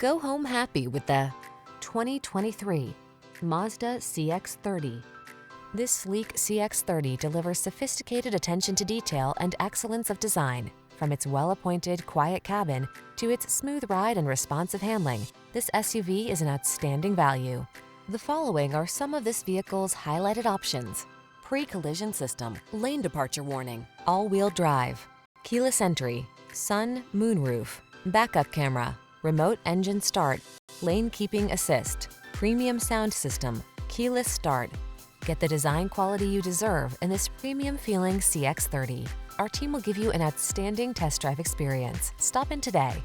Go home happy with the 2023 Mazda CX-30. This sleek CX-30 delivers sophisticated attention to detail and excellence of design. From its well-appointed, quiet cabin to its smooth ride and responsive handling, this SUV is an outstanding value. The following are some of this vehicle's highlighted options: pre-collision system, lane departure warning, all-wheel drive, keyless entry, sun, moonroof, backup camera, remote engine start, lane keeping assist, premium sound system, keyless start. Get the design quality you deserve in this premium-feeling CX-30. Our team will give you an outstanding test drive experience. Stop in today.